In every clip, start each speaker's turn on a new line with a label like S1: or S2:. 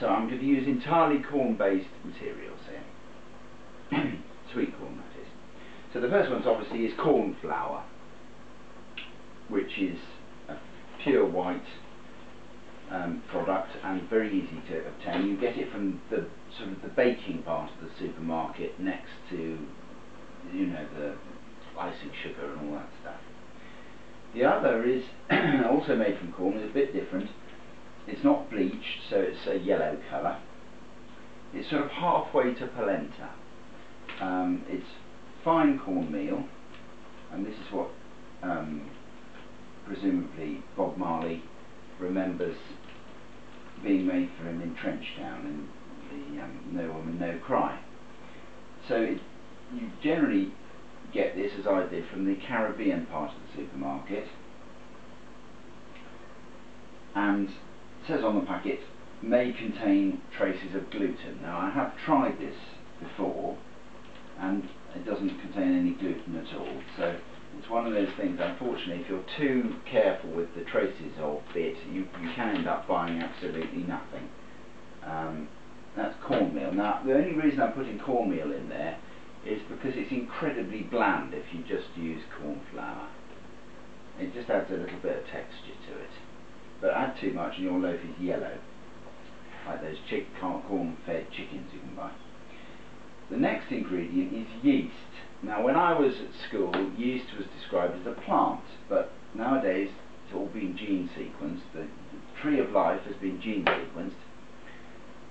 S1: So I'm going to use entirely corn-based materials here. Sweet corn, that is. So the first one obviously is corn flour, which is a pure white product and very easy to obtain. You get it from the sort of the baking part of the supermarket next to, you know, the icing sugar and all that stuff. The other is also made from corn. It's a bit different. It's not bleached, so it's a yellow colour. It's sort of halfway to polenta. It's fine cornmeal, and this is what presumably Bob Marley remembers being made for him in Trenchtown in the No Woman No Cry. So you generally get this, as I did, from the Caribbean part of the supermarket, and it says on the packet may contain traces of gluten. Now I have tried this before and it doesn't contain any gluten at all, so it's one of those things, unfortunately, if you're too careful with the traces of it, you can end up buying absolutely nothing. That's cornmeal. Now the only reason I'm putting cornmeal in there is because it's incredibly bland if you just use corn flour. It just adds a little bit of texture to it. But add too much and your loaf is yellow, like those corn-fed chickens you can buy. The next ingredient is yeast. Now when I was at school, yeast was described as a plant, but nowadays it's all been gene sequenced. The tree of life has been gene sequenced.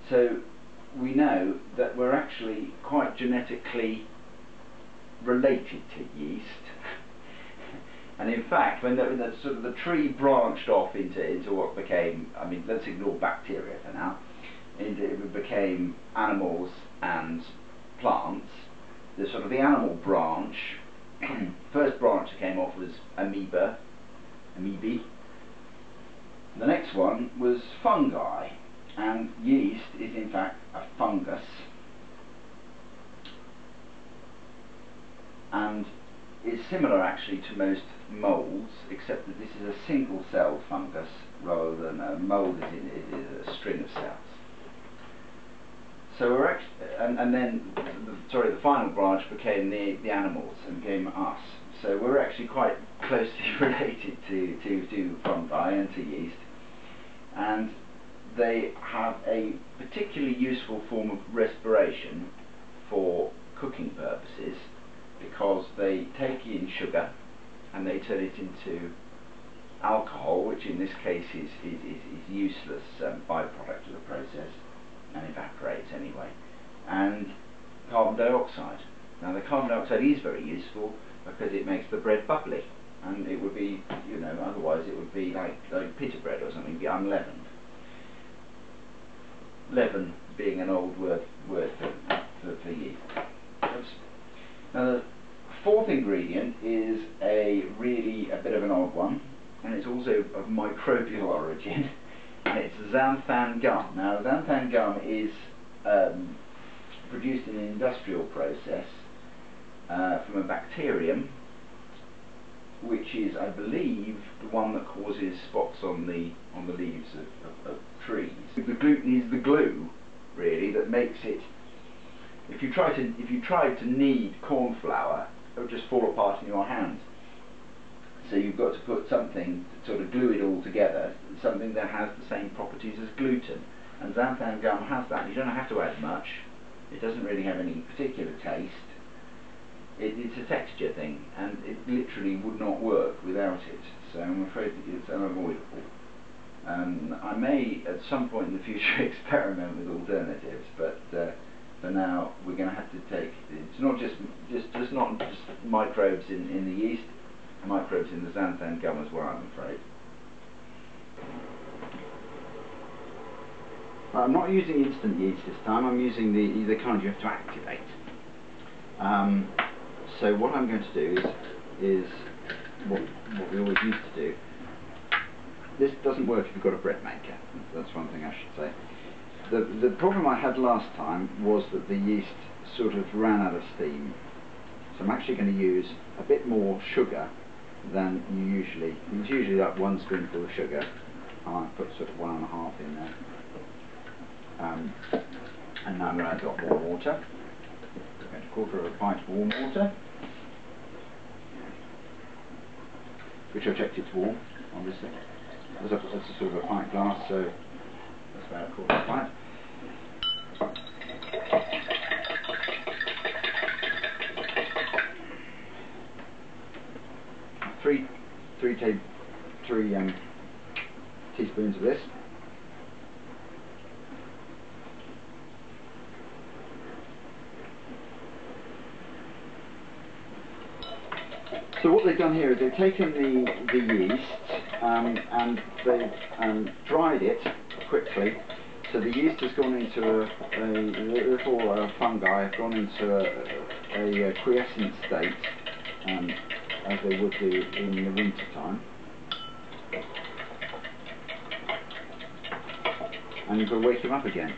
S1: So we know that we're actually quite genetically related to yeast. And in fact, when the sort of the tree branched off into what became, I mean, let's ignore bacteria for now, it became animals and plants. The sort of the animal branch, first branch that came off was amoebae. The next one was fungi, and yeast is in fact a fungus, and is similar actually to most moulds, except that this is a single cell fungus rather than a mould is a string of cells. So we're and then the final branch became the animals and became us. So we're actually quite closely related to fungi and to yeast, and they have a particularly useful form of respiration for cooking purposes, because they take in sugar and they turn it into alcohol, which in this case is useless byproduct of the process and evaporates anyway, and carbon dioxide. Now the carbon dioxide is very useful because it makes the bread bubbly, and it would be, you know, otherwise it would be like pita bread or something, be unleavened. Leaven being an old word for yeast. Oops. Now the fourth ingredient is a bit of an odd one, and it's also of microbial origin, and it's xanthan gum. Now xanthan gum is produced in an industrial process from a bacterium, which is, I believe, the one that causes spots on the leaves of trees. The gluten is the glue, really, that makes it. If you tried to knead corn flour, it would just fall apart in your hands. So you've got to put something to sort of glue it all together, something that has the same properties as gluten. And xanthan gum has that. You don't have to add much. It doesn't really have any particular taste. It's a texture thing, and it literally would not work without it. So I'm afraid that it's unavoidable. I may at some point in the future experiment with alternatives, but for now we're going to have to take. It's not just microbes in the yeast, microbes in the xanthan gum as well, I'm afraid. I'm not using instant yeast this time. I'm using the kind you have to activate. So what I'm going to do is what we always used to do. This doesn't work if you've got a bread maker. That's one thing I should say. The problem I had last time was that the yeast sort of ran out of steam. So I'm actually going to use a bit more sugar than you usually. It's usually like 1 spoonful of sugar. I might put sort of 1.5 in there. And now I'm going to add a lot more water. About a quarter of a pint of warm water, which I've checked it's warm, obviously. It's a sort of a pint glass, so that's about a quarter of a pint. Three teaspoons of this. So what they've done here is they've taken the yeast and they've dried it quickly. So the yeast has gone into a little fungi have gone into a quiescent state, as they would do in the winter time. And you've got to wake them up again.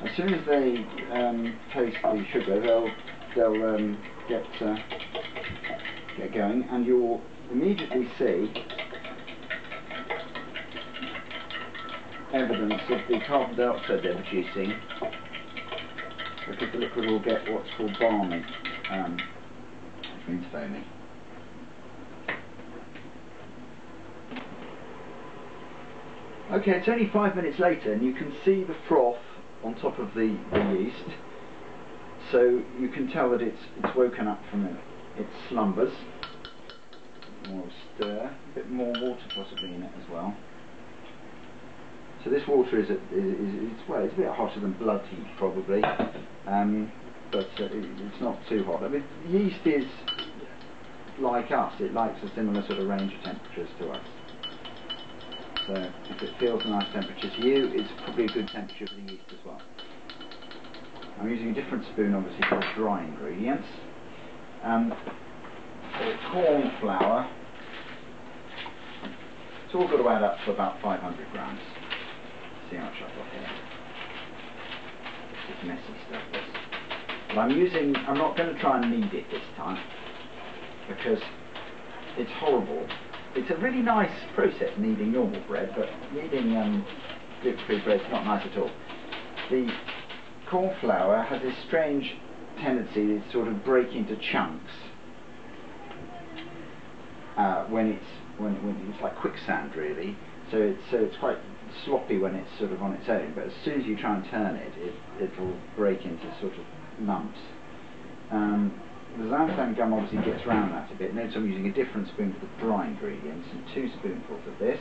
S1: As soon as they taste the sugar, they'll get going, and you'll immediately see evidence of the carbon dioxide they're producing, because the liquid will get what's called balmy, which means foamy. Okay, it's only 5 minutes later, and you can see the froth on top of the yeast, so you can tell that it's woken up from its slumbers. More stir, a bit more water possibly in it as well. So this water is well, it's a bit hotter than blood heat probably, but it's not too hot. I mean, yeast is like us; it likes a similar sort of range of temperatures to us. So if it feels a nice temperature to you, it's probably a good temperature for the yeast as well. I'm using a different spoon, obviously, for the dry ingredients. Corn flour. It's all got to add up to about 500 grams. See how much I've got here. This is messy stuff, this. But I'm not going to try and knead it this time, because it's horrible. It's a really nice process, kneading normal bread, but kneading gluten-free bread is not nice at all. The corn flour has this strange tendency to sort of break into chunks when it's like quicksand, really. So it's quite sloppy when it's sort of on its own, but as soon as you try and turn it, it'll break into sort of lumps. The xanthan gum obviously gets around that a bit. Notice I'm using a different spoon for the dry ingredients and 2 spoonfuls of this.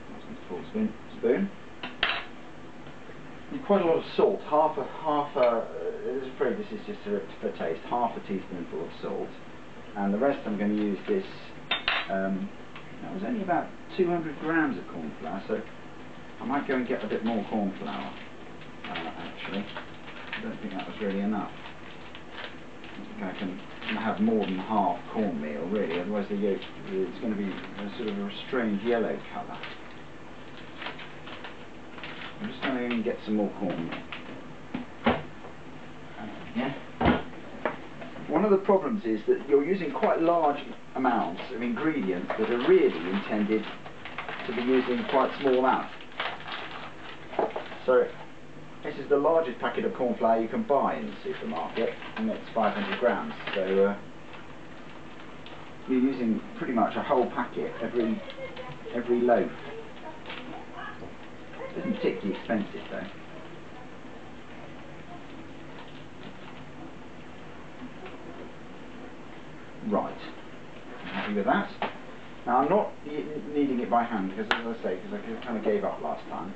S1: That's a full spoon. And quite a lot of salt. This is afraid this is just for taste. Half a teaspoonful of salt, and the rest I'm going to use this. That was only about 200 grams of corn flour, so I might go and get a bit more corn flour. Actually, I don't think that was really enough. I think I can have more than half cornmeal, really. Otherwise, the yolk is going to be a sort of a strange yellow colour. I'm just going to get some more cornmeal. Yeah. One of the problems is that you're using quite large amounts of ingredients that are really intended to be used in quite small amounts. So this is the largest packet of corn flour you can buy in the supermarket, and it's 500 grams. So you're using pretty much a whole packet every loaf. It isn't particularly expensive though. Right, I'm happy with that. Now I'm not kneading it by hand, because as I say, because I kind of gave up last time.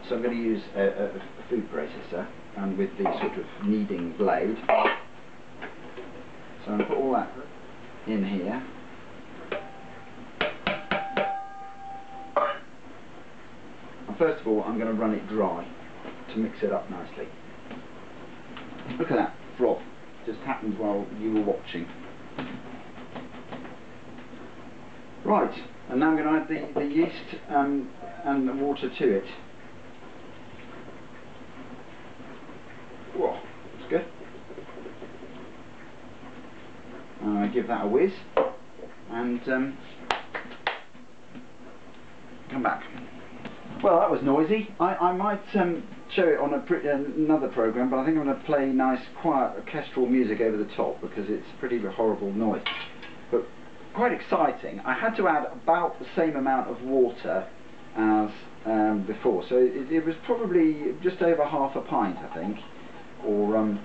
S1: So I'm going to use a food processor, and with the sort of kneading blade. So I'm going to put all that in here. And first of all, I'm going to run it dry to mix it up nicely. Look at that froth. Just happened while you were watching. Right, and now I'm going to add the yeast and the water to it. Whoa, that's good. And I give that a whiz, and come back. Well, that was noisy. I might show it on another programme, but I think I'm going to play nice, quiet orchestral music over the top because it's pretty horrible noise. But quite exciting. I had to add about the same amount of water as before, so it was probably just over half a pint, I think, or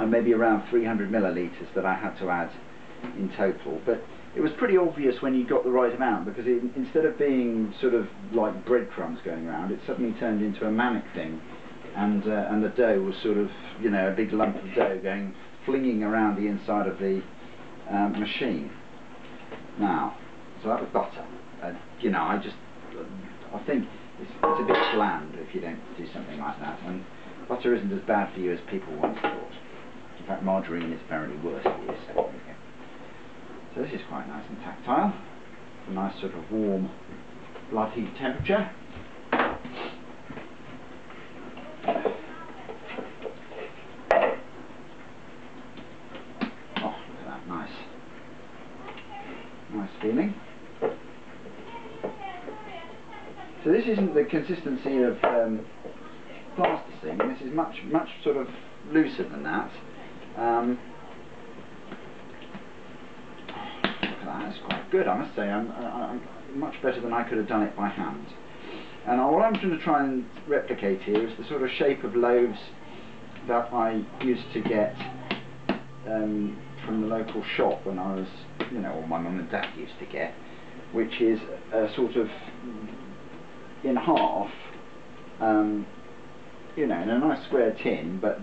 S1: maybe around 300 millilitres that I had to add in total. But it was pretty obvious when you got the right amount, because instead of being sort of like breadcrumbs going around, it suddenly turned into a manic thing, and the dough was sort of, you know, a big lump of dough flinging around the inside of the machine. Now, so that was butter. You know, I think it's a bit bland if you don't do something like that, and butter isn't as bad for you as people once thought. In fact, margarine is apparently worse for you. So this is quite nice and tactile. It's a nice sort of warm blood heat temperature. Oh, look at that, nice feeling. So this isn't the consistency of plasticine. This is much sort of looser than that. That's quite good, I must say. I'm much better than I could have done it by hand. And what I'm going to try and replicate here is the sort of shape of loaves that I used to get from the local shop when I was, you know, or my mum and dad used to get, which is a sort of in half, you know, in a nice square tin, but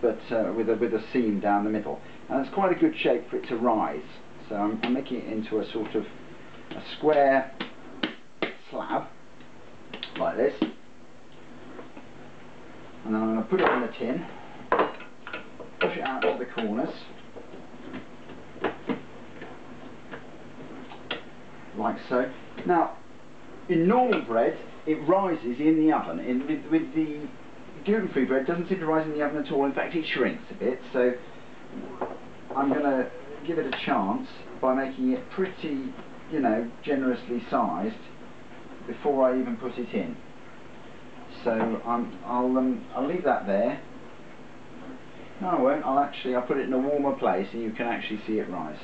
S1: with a seam down the middle, and it's quite a good shape for it to rise. So I'm making it into a sort of a square slab, like this, and then I'm going to put it in the tin, push it out to the corners, like so. Now, in normal bread, it rises in the oven. With the gluten-free bread, it doesn't seem to rise in the oven at all. In fact, it shrinks a bit. So I'm going to give it a chance by making it pretty, you know, generously sized before I even put it in. So I'll leave that there. No, I won't. I'll put it in a warmer place, and you can actually see it rise.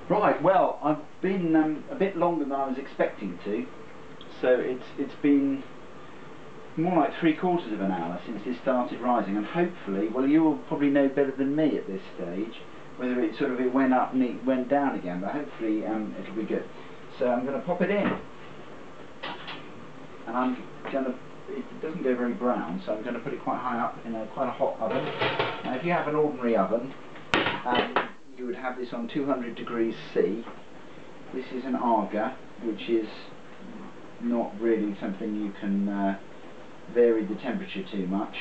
S1: Right, well, I've been a bit longer than I was expecting to, so it's been more like 3/4 of an hour since it started rising, and hopefully, well, you will probably know better than me at this stage whether it went up and it went down again, but hopefully it'll be good. So I'm going to pop it in, and it doesn't go very brown, so I'm going to put it quite high up in quite a hot oven. Now, if you have an ordinary oven, you would have this on 200 degrees C. This is an Arga, which is not really something you can vary the temperature too much.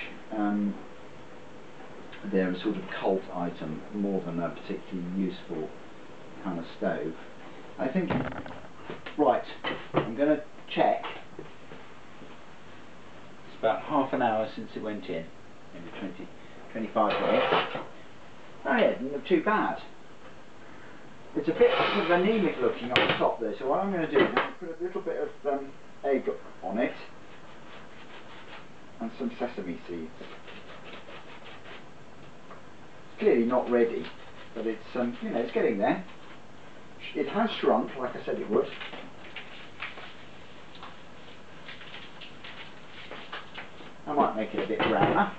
S1: They're a sort of cult item more than a particularly useful kind of stove, I think. Right, I'm going to check. It's about half an hour since it went in, maybe 25 minutes. Oh yeah, it didn't look too bad. It's a bit sort of anemic looking on the top there, so what I'm going to do is I'm going to put a little bit of egg on it and some sesame seeds. It's clearly not ready, but it's you know, it's getting there. It has shrunk, like I said it would. I might make it a bit browner.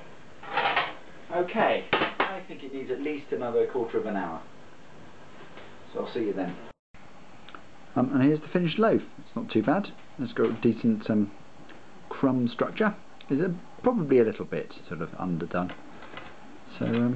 S1: Okay, I think it needs at least another 1/4 of an hour. So I'll see you then. And here's the finished loaf. It's not too bad. It's got a decent crumb structure. It's probably a little bit sort of underdone. So